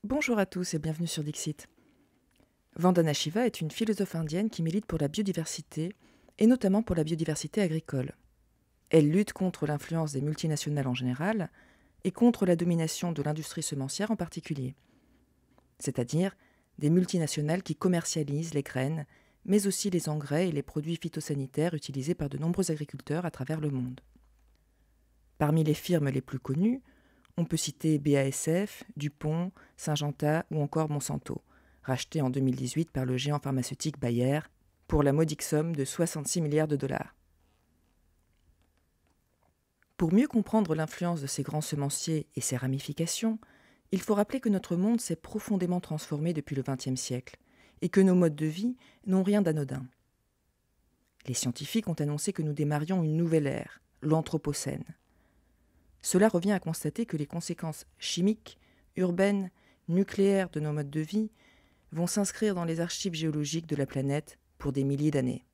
Bonjour à tous et bienvenue sur Dixit. Vandana Shiva est une philosophe indienne qui milite pour la biodiversité et notamment pour la biodiversité agricole. Elle lutte contre l'influence des multinationales en général et contre la domination de l'industrie semencière en particulier, c'est-à-dire des multinationales qui commercialisent les graines, mais aussi les engrais et les produits phytosanitaires utilisés par de nombreux agriculteurs à travers le monde. Parmi les firmes les plus connues, on peut citer BASF, DuPont, Syngenta ou encore Monsanto, racheté en 2018 par le géant pharmaceutique Bayer pour la modique somme de 66 milliards de dollars. Pour mieux comprendre l'influence de ces grands semenciers et ses ramifications, il faut rappeler que notre monde s'est profondément transformé depuis le XXe siècle et que nos modes de vie n'ont rien d'anodin. Les scientifiques ont annoncé que nous démarrions une nouvelle ère, l'Anthropocène. Cela revient à constater que les conséquences chimiques, urbaines, nucléaires de nos modes de vie vont s'inscrire dans les archives géologiques de la planète pour des milliers d'années.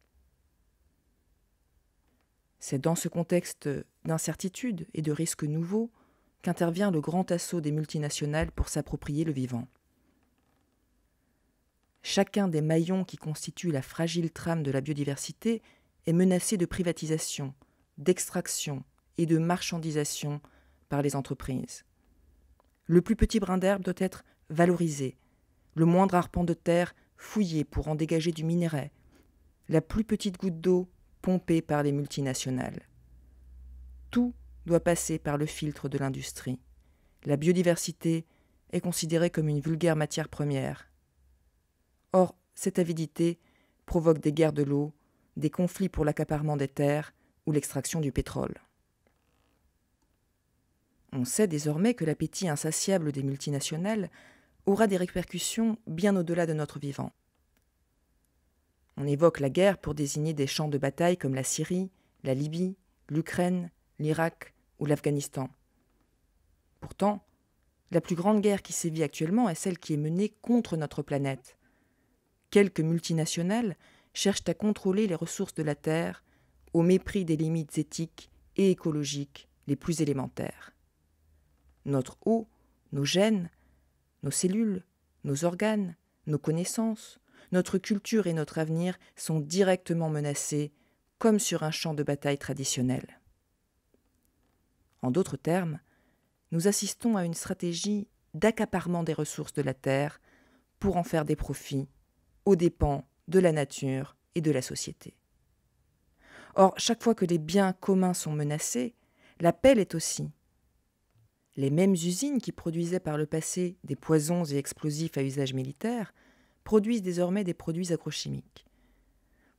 C'est dans ce contexte d'incertitude et de risques nouveaux qu'intervient le grand assaut des multinationales pour s'approprier le vivant. Chacun des maillons qui constituent la fragile trame de la biodiversité est menacé de privatisation, d'extraction et de marchandisation par les entreprises. Le plus petit brin d'herbe doit être valorisé, le moindre arpent de terre fouillé pour en dégager du minerai, la plus petite goutte d'eau pompée par les multinationales. Tout doit passer par le filtre de l'industrie. La biodiversité est considérée comme une vulgaire matière première. Or, cette avidité provoque des guerres de l'eau, des conflits pour l'accaparement des terres ou l'extraction du pétrole. On sait désormais que l'appétit insatiable des multinationales aura des répercussions bien au-delà de notre vivant. On évoque la guerre pour désigner des champs de bataille comme la Syrie, la Libye, l'Ukraine, l'Irak ou l'Afghanistan. Pourtant, la plus grande guerre qui sévit actuellement est celle qui est menée contre notre planète. Quelques multinationales cherchent à contrôler les ressources de la Terre au mépris des limites éthiques et écologiques les plus élémentaires. Notre eau, nos gènes, nos cellules, nos organes, nos connaissances, notre culture et notre avenir sont directement menacés, comme sur un champ de bataille traditionnel. En d'autres termes, nous assistons à une stratégie d'accaparement des ressources de la Terre pour en faire des profits aux dépens de la nature et de la société. Or, chaque fois que les biens communs sont menacés, la paix l'est aussi. Les mêmes usines qui produisaient par le passé des poisons et explosifs à usage militaire produisent désormais des produits agrochimiques.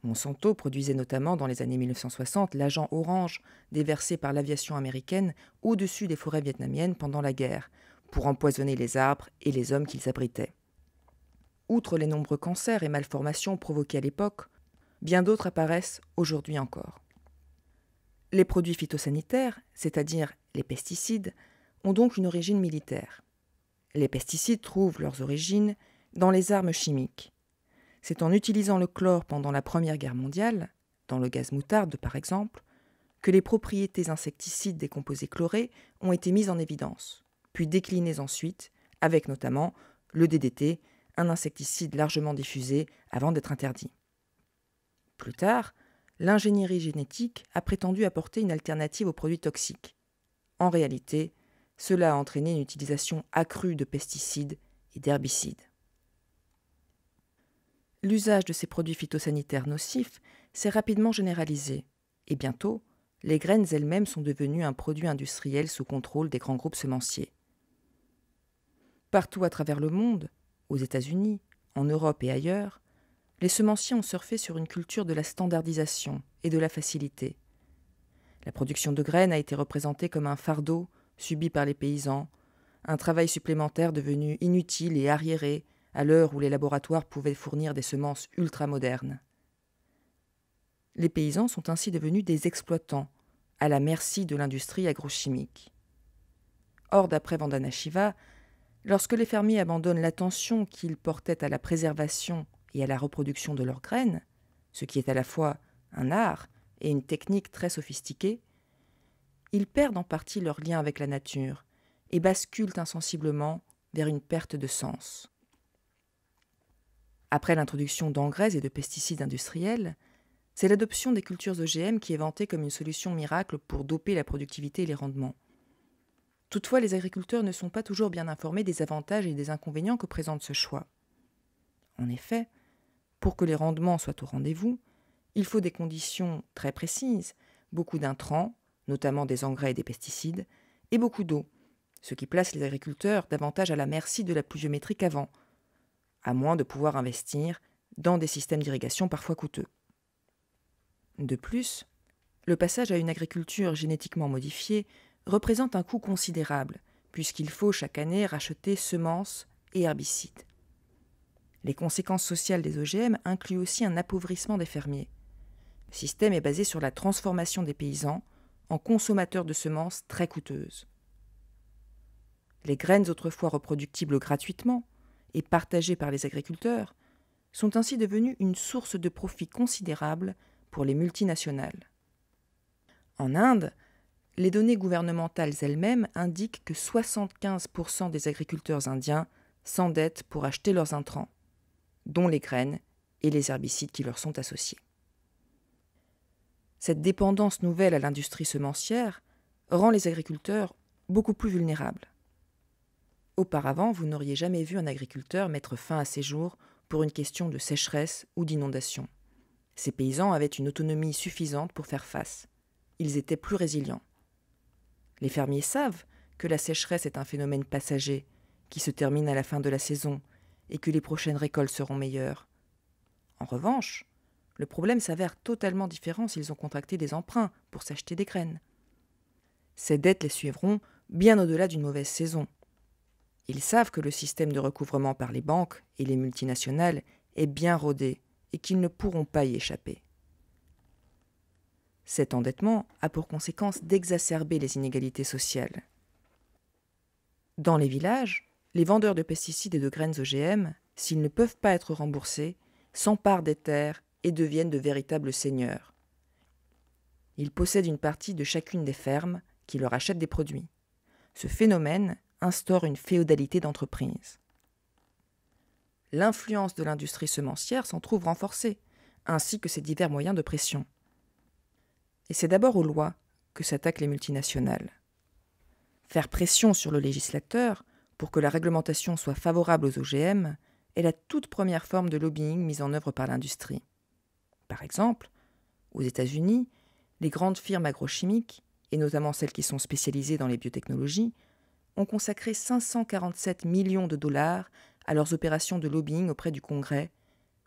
Monsanto produisait notamment dans les années 1960 l'agent orange déversé par l'aviation américaine au-dessus des forêts vietnamiennes pendant la guerre, pour empoisonner les arbres et les hommes qu'ils abritaient. Outre les nombreux cancers et malformations provoqués à l'époque, bien d'autres apparaissent aujourd'hui encore. Les produits phytosanitaires, c'est-à-dire les pesticides, ont donc une origine militaire. Les pesticides trouvent leurs origines dans les armes chimiques. C'est en utilisant le chlore pendant la Première Guerre mondiale, dans le gaz moutarde par exemple, que les propriétés insecticides des composés chlorés ont été mises en évidence, puis déclinées ensuite, avec notamment le DDT, un insecticide largement diffusé avant d'être interdit. Plus tard, l'ingénierie génétique a prétendu apporter une alternative aux produits toxiques. En réalité, cela a entraîné une utilisation accrue de pesticides et d'herbicides. L'usage de ces produits phytosanitaires nocifs s'est rapidement généralisé, et bientôt, les graines elles-mêmes sont devenues un produit industriel sous contrôle des grands groupes semenciers. Partout à travers le monde, aux États-Unis, en Europe et ailleurs, les semenciers ont surfé sur une culture de la standardisation et de la facilité. La production de graines a été représentée comme un fardeau subi par les paysans, un travail supplémentaire devenu inutile et arriéré à l'heure où les laboratoires pouvaient fournir des semences ultramodernes. Les paysans sont ainsi devenus des exploitants, à la merci de l'industrie agrochimique. Or, d'après Vandana Shiva, lorsque les fermiers abandonnent l'attention qu'ils portaient à la préservation et à la reproduction de leurs graines, ce qui est à la fois un art et une technique très sophistiquée, ils perdent en partie leur lien avec la nature et basculent insensiblement vers une perte de sens. Après l'introduction d'engrais et de pesticides industriels, c'est l'adoption des cultures OGM qui est vantée comme une solution miracle pour doper la productivité et les rendements. Toutefois, les agriculteurs ne sont pas toujours bien informés des avantages et des inconvénients que présente ce choix. En effet, pour que les rendements soient au rendez-vous, il faut des conditions très précises, beaucoup d'intrants, notamment des engrais et des pesticides, et beaucoup d'eau, ce qui place les agriculteurs davantage à la merci de la pluviométrie qu'avant, à moins de pouvoir investir dans des systèmes d'irrigation parfois coûteux. De plus, le passage à une agriculture génétiquement modifiée représente un coût considérable, puisqu'il faut chaque année racheter semences et herbicides. Les conséquences sociales des OGM incluent aussi un appauvrissement des fermiers. Le système est basé sur la transformation des paysans en consommateurs de semences très coûteuses. Les graines autrefois reproductibles gratuitement et partagées par les agriculteurs sont ainsi devenues une source de profit considérable pour les multinationales. En Inde, les données gouvernementales elles-mêmes indiquent que 75% des agriculteurs indiens s'endettent pour acheter leurs intrants, dont les graines et les herbicides qui leur sont associés. Cette dépendance nouvelle à l'industrie semencière rend les agriculteurs beaucoup plus vulnérables. Auparavant, vous n'auriez jamais vu un agriculteur mettre fin à ses jours pour une question de sécheresse ou d'inondation. Ces paysans avaient une autonomie suffisante pour faire face. Ils étaient plus résilients. Les fermiers savent que la sécheresse est un phénomène passager qui se termine à la fin de la saison et que les prochaines récoltes seront meilleures. En revanche, le problème s'avère totalement différent s'ils ont contracté des emprunts pour s'acheter des graines. Ces dettes les suivront bien au-delà d'une mauvaise saison. Ils savent que le système de recouvrement par les banques et les multinationales est bien rodé et qu'ils ne pourront pas y échapper. Cet endettement a pour conséquence d'exacerber les inégalités sociales. Dans les villages, les vendeurs de pesticides et de graines OGM, s'ils ne peuvent pas être remboursés, s'emparent des terres et deviennent de véritables seigneurs. Ils possèdent une partie de chacune des fermes qui leur achètent des produits. Ce phénomène instaure une féodalité d'entreprise. L'influence de l'industrie semencière s'en trouve renforcée, ainsi que ses divers moyens de pression. Et c'est d'abord aux lois que s'attaquent les multinationales. Faire pression sur le législateur pour que la réglementation soit favorable aux OGM est la toute première forme de lobbying mise en œuvre par l'industrie. Par exemple, aux États-Unis, les grandes firmes agrochimiques, et notamment celles qui sont spécialisées dans les biotechnologies, ont consacré 547 millions de dollars à leurs opérations de lobbying auprès du Congrès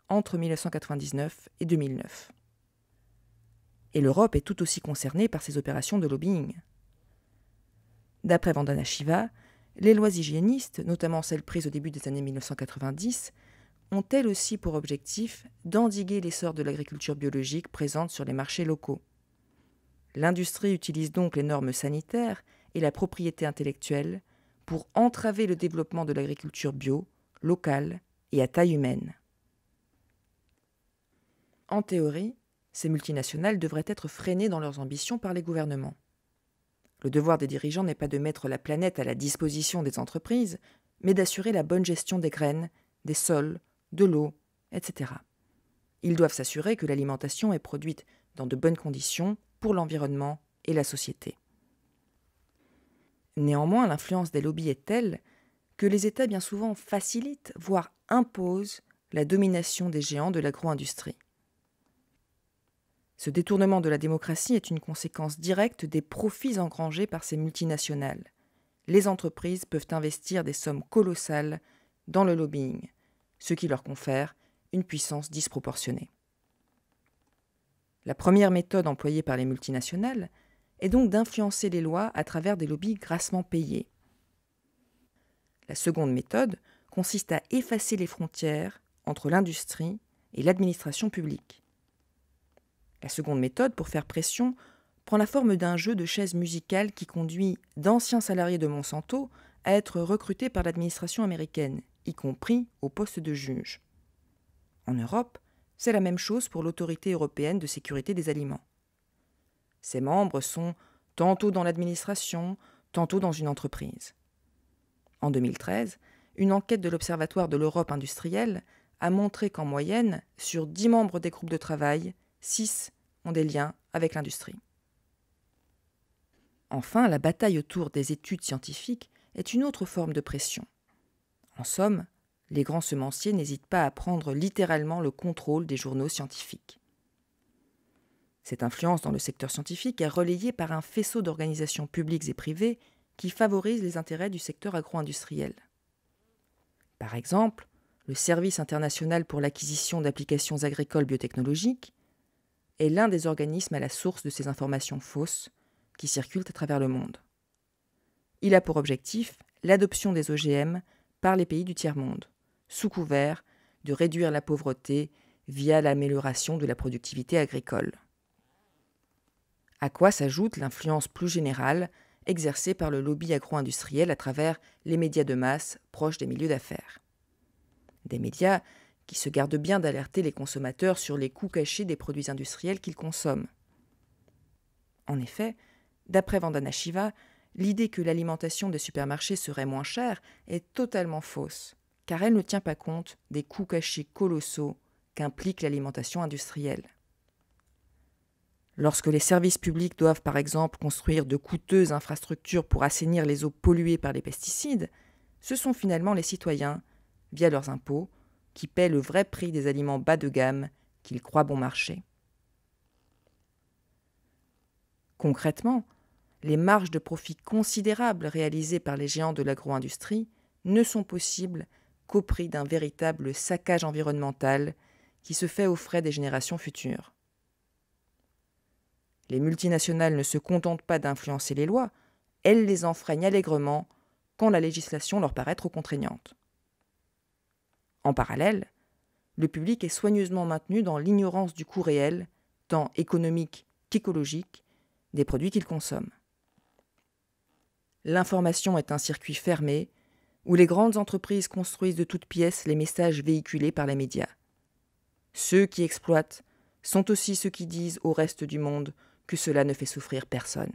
entre 1999 et 2009. Et l'Europe est tout aussi concernée par ces opérations de lobbying. D'après Vandana Shiva, les lois hygiénistes, notamment celles prises au début des années 1990, ont elles aussi pour objectif d'endiguer l'essor de l'agriculture biologique présente sur les marchés locaux. L'industrie utilise donc les normes sanitaires et la propriété intellectuelle pour entraver le développement de l'agriculture bio, locale et à taille humaine. En théorie, ces multinationales devraient être freinées dans leurs ambitions par les gouvernements. Le devoir des dirigeants n'est pas de mettre la planète à la disposition des entreprises, mais d'assurer la bonne gestion des graines, des sols, de l'eau, etc. Ils doivent s'assurer que l'alimentation est produite dans de bonnes conditions pour l'environnement et la société. Néanmoins, l'influence des lobbies est telle que les États bien souvent facilitent, voire imposent, la domination des géants de l'agro-industrie. Ce détournement de la démocratie est une conséquence directe des profits engrangés par ces multinationales. Les entreprises peuvent investir des sommes colossales dans le lobbying, ce qui leur confère une puissance disproportionnée. La première méthode employée par les multinationales est donc d'influencer les lois à travers des lobbies grassement payés. La seconde méthode consiste à effacer les frontières entre l'industrie et l'administration publique. La seconde méthode, pour faire pression, prend la forme d'un jeu de chaises musicales qui conduit d'anciens salariés de Monsanto à être recrutés par l'administration américaine, y compris au poste de juge. En Europe, c'est la même chose pour l'Autorité européenne de sécurité des aliments. Ses membres sont tantôt dans l'administration, tantôt dans une entreprise. En 2013, une enquête de l'Observatoire de l'Europe industrielle a montré qu'en moyenne, sur 10 membres des groupes de travail, 6 ont des liens avec l'industrie. Enfin, la bataille autour des études scientifiques est une autre forme de pression. En somme, les grands semenciers n'hésitent pas à prendre littéralement le contrôle des journaux scientifiques. Cette influence dans le secteur scientifique est relayée par un faisceau d'organisations publiques et privées qui favorisent les intérêts du secteur agro-industriel. Par exemple, le Service international pour l'acquisition d'applications agricoles biotechnologiques est l'un des organismes à la source de ces informations fausses qui circulent à travers le monde. Il a pour objectif l'adoption des OGM par les pays du tiers-monde, sous couvert de réduire la pauvreté via l'amélioration de la productivité agricole. À quoi s'ajoute l'influence plus générale exercée par le lobby agro-industriel à travers les médias de masse proches des milieux d'affaires. Des médias qui se gardent bien d'alerter les consommateurs sur les coûts cachés des produits industriels qu'ils consomment. En effet, d'après Vandana Shiva, l'idée que l'alimentation des supermarchés serait moins chère est totalement fausse, car elle ne tient pas compte des coûts cachés colossaux qu'implique l'alimentation industrielle. Lorsque les services publics doivent par exemple construire de coûteuses infrastructures pour assainir les eaux polluées par les pesticides, ce sont finalement les citoyens, via leurs impôts, qui paient le vrai prix des aliments bas de gamme qu'ils croient bon marché. Concrètement, les marges de profit considérables réalisées par les géants de l'agro-industrie ne sont possibles qu'au prix d'un véritable saccage environnemental qui se fait aux frais des générations futures. Les multinationales ne se contentent pas d'influencer les lois, elles les enfreignent allègrement quand la législation leur paraît trop contraignante. En parallèle, le public est soigneusement maintenu dans l'ignorance du coût réel, tant économique qu'écologique, des produits qu'il consomme. L'information est un circuit fermé où les grandes entreprises construisent de toutes pièces les messages véhiculés par les médias. Ceux qui exploitent sont aussi ceux qui disent au reste du monde que cela ne fait souffrir personne.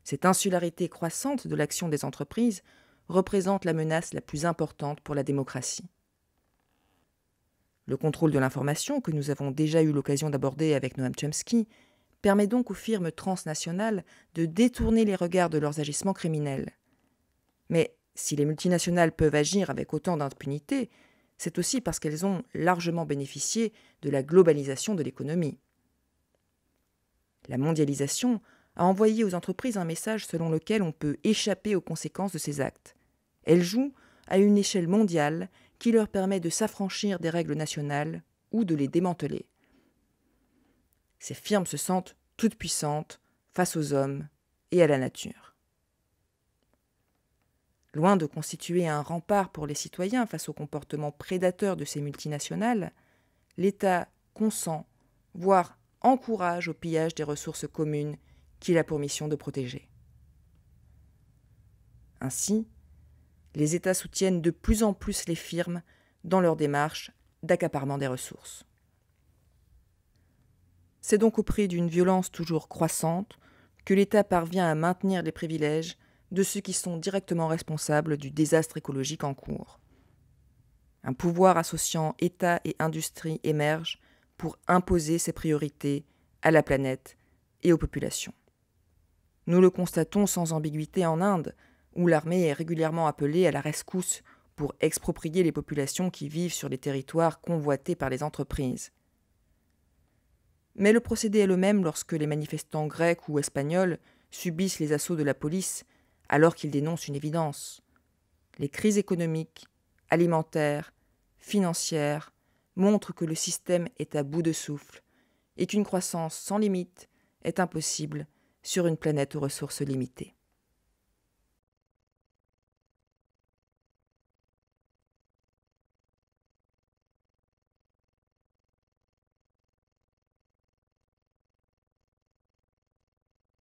Cette insularité croissante de l'action des entreprises représente la menace la plus importante pour la démocratie. Le contrôle de l'information, que nous avons déjà eu l'occasion d'aborder avec Noam Chomsky, permet donc aux firmes transnationales de détourner les regards de leurs agissements criminels. Mais si les multinationales peuvent agir avec autant d'impunité, c'est aussi parce qu'elles ont largement bénéficié de la globalisation de l'économie. La mondialisation a envoyé aux entreprises un message selon lequel on peut échapper aux conséquences de ces actes. Elles jouent à une échelle mondiale qui leur permet de s'affranchir des règles nationales ou de les démanteler. Ces firmes se sentent toutes puissantes face aux hommes et à la nature. Loin de constituer un rempart pour les citoyens face au comportement prédateur de ces multinationales, l'État consent, voire encourage au pillage des ressources communes qu'il a pour mission de protéger. Ainsi, les États soutiennent de plus en plus les firmes dans leur démarche d'accaparement des ressources. C'est donc au prix d'une violence toujours croissante que l'État parvient à maintenir les privilèges de ceux qui sont directement responsables du désastre écologique en cours. Un pouvoir associant État et industrie émerge pour imposer ses priorités à la planète et aux populations. Nous le constatons sans ambiguïté en Inde, où l'armée est régulièrement appelée à la rescousse pour exproprier les populations qui vivent sur les territoires convoités par les entreprises. Mais le procédé est le même lorsque les manifestants grecs ou espagnols subissent les assauts de la police alors qu'ils dénoncent une évidence. Les crises économiques, alimentaires, financières montrent que le système est à bout de souffle et qu'une croissance sans limite est impossible sur une planète aux ressources limitées.